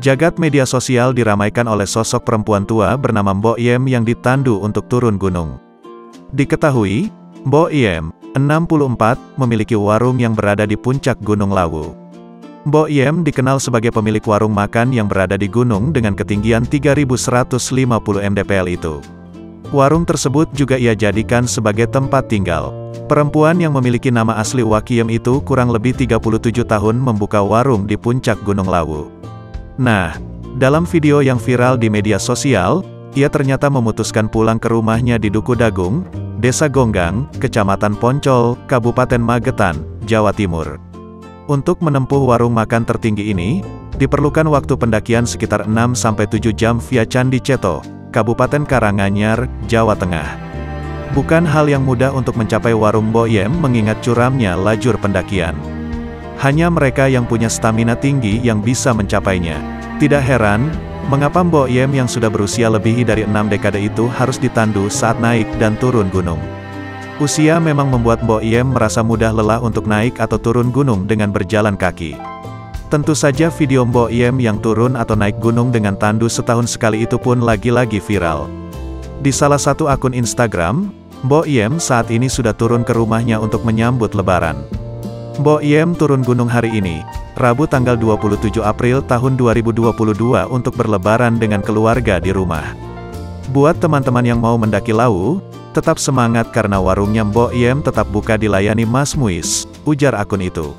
Jagat media sosial diramaikan oleh sosok perempuan tua bernama Mbok Yem yang ditandu untuk turun gunung. Diketahui, Mbok Yem, 64, memiliki warung yang berada di puncak Gunung Lawu. Mbok Yem dikenal sebagai pemilik warung makan yang berada di gunung dengan ketinggian 3.150 mdpl itu. Warung tersebut juga ia jadikan sebagai tempat tinggal. Perempuan yang memiliki nama asli Wakiem itu kurang lebih 37 tahun membuka warung di puncak Gunung Lawu. Nah, dalam video yang viral di media sosial, ia ternyata memutuskan pulang ke rumahnya di Duku Dagung, Desa Gonggang, Kecamatan Poncol, Kabupaten Magetan, Jawa Timur. Untuk menempuh warung makan tertinggi ini, diperlukan waktu pendakian sekitar 6-7 jam via Candi Ceto, Kabupaten Karanganyar, Jawa Tengah. Bukan hal yang mudah untuk mencapai warung Mbok Yem mengingat curamnya lajur pendakian. Hanya mereka yang punya stamina tinggi yang bisa mencapainya. Tidak heran, mengapa Mbok Yem yang sudah berusia lebih dari 6 dekade itu harus ditandu saat naik dan turun gunung. Usia memang membuat Mbok Yem merasa mudah lelah untuk naik atau turun gunung dengan berjalan kaki. Tentu saja video Mbok Yem yang turun atau naik gunung dengan tandu setahun sekali itu pun lagi-lagi viral. Di salah satu akun Instagram, Mbok Yem saat ini sudah turun ke rumahnya untuk menyambut Lebaran. Mbok Yem turun gunung hari ini, Rabu tanggal 27 April tahun 2022 untuk berlebaran dengan keluarga di rumah. Buat teman-teman yang mau mendaki Lawu, tetap semangat karena warungnya Mbok Yem tetap buka dilayani Mas Muis, ujar akun itu.